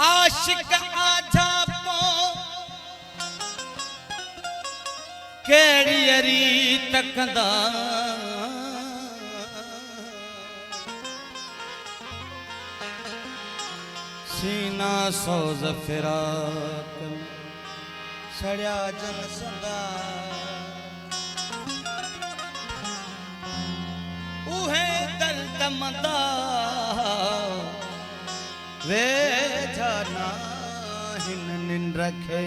आशिक आजा पो केड़ी अरी तकदा सीना सोज फिराक सड़िया जन सदा उहे दर्द मदा वे जाना हिन निन रखे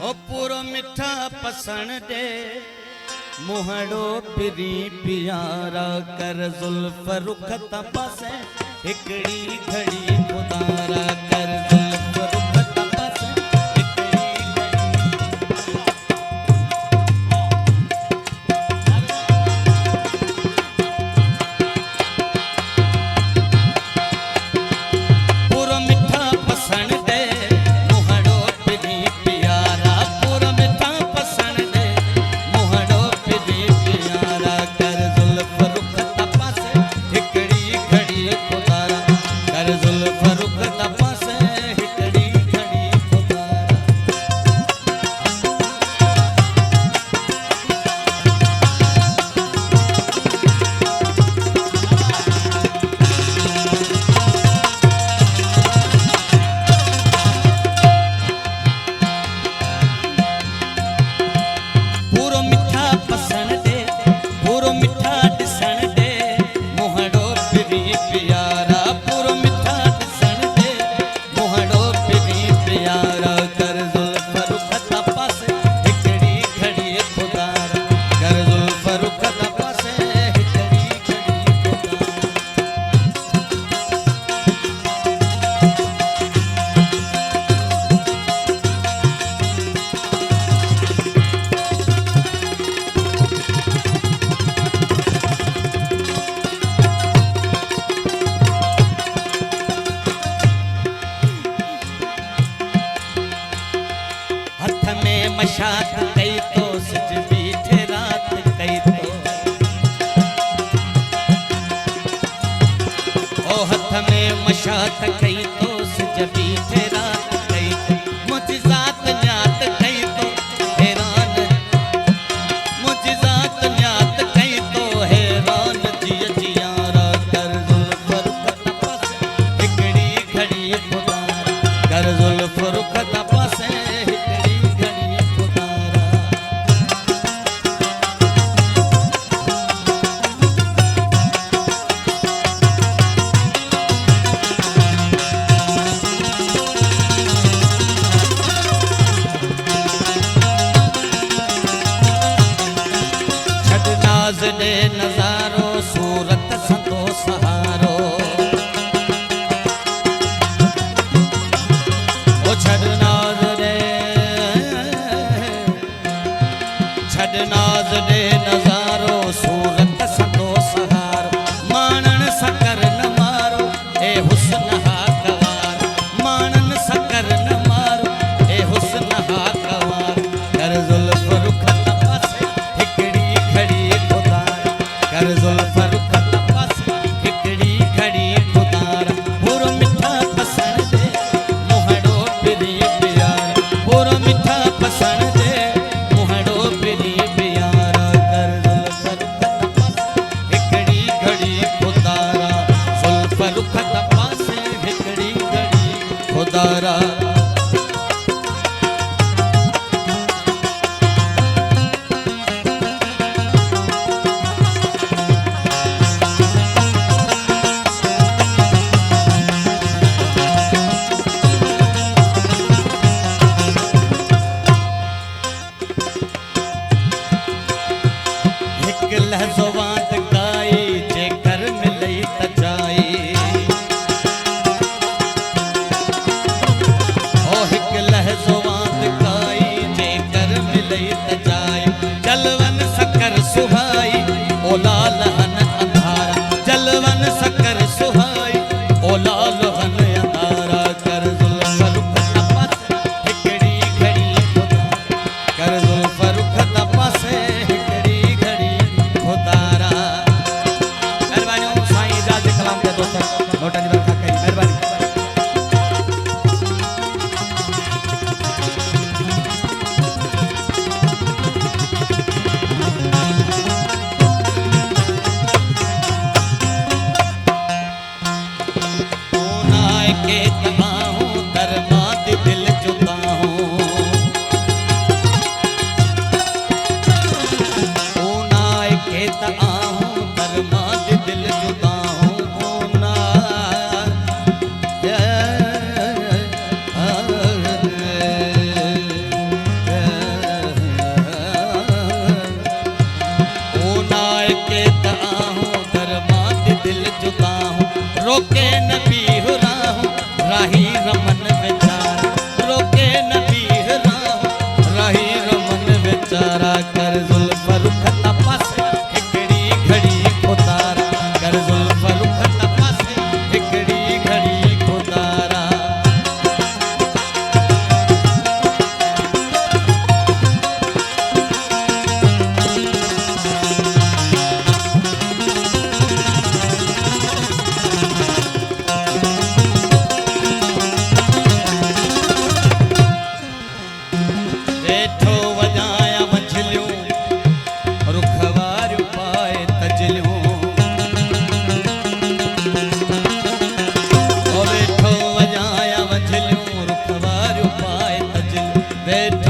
ओ पूरो मिठा पसण दे मुहड़ो पिरी प्यारा कर जुल्फ रुख तपसे हिकड़ी घड़ी खुदारा कर जुल्फ रुख तपसे पूरो मिठा पसण दे मुहड़ो पिरी प्यारा पूरो मिठा पसण दे मुहड़ो पिरी प्यारा कर जुल्फ रुख तपसे हिकड़ी घड़ी खुदारा कर जुल्फ रुख तपसे हिकड़ी घड़ी खुदारा पूरो मिठा पसण दे पूरो मिठा दिसण दे मुहड़ो पिरी प्यारा पूरो मिठा दिसण दे मुहड़ो पिरी प्यारा कर जुल्फ रुख तपसे हिकड़ी घड़ी खुदारा कर जुल्फ रुख तपसे हिकड़ी घड़ी खुदारा हथ में मशाक कई तो सिज बीठे रात कई तो ओ हथ में मशाक कई तो सिज बीठे रात कई तो मुझजात न्यात कई तो हैरान मुझजात न्यात कई तो हैरान जिया जियारा कर जुल्फ रुख तपसे हिकड़ी घड़ी खुदारा कर जुल्फ रुख तपसे हिकड़ी घड़ी खुदारा छड़ नाज दे नजारो सूरत संतो सहारो ओ छड़ नाज दे नजारो सूरत संतो सहारो मानन सकर न मारो ए हुस्न हा कवार मानन सकर न मारो ए हुस्न हा कवार कर जुल्फ रुख तपसे हिकड़ी घड़ी खुदारा कर जुल्फ रुख तपसे हिकड़ी घड़ी खुदारा पूरो मिठा पसण दे मुहड़ो पिरी प्यारा पूरो मिठा पसण दे मुहड़ो पिरी प्यारा कर जुल्फ रुख तपसे हिकड़ी घड़ी खुदारा जुल्फ रुख तपसे हिकड़ी घड़ी खुदारा बैठ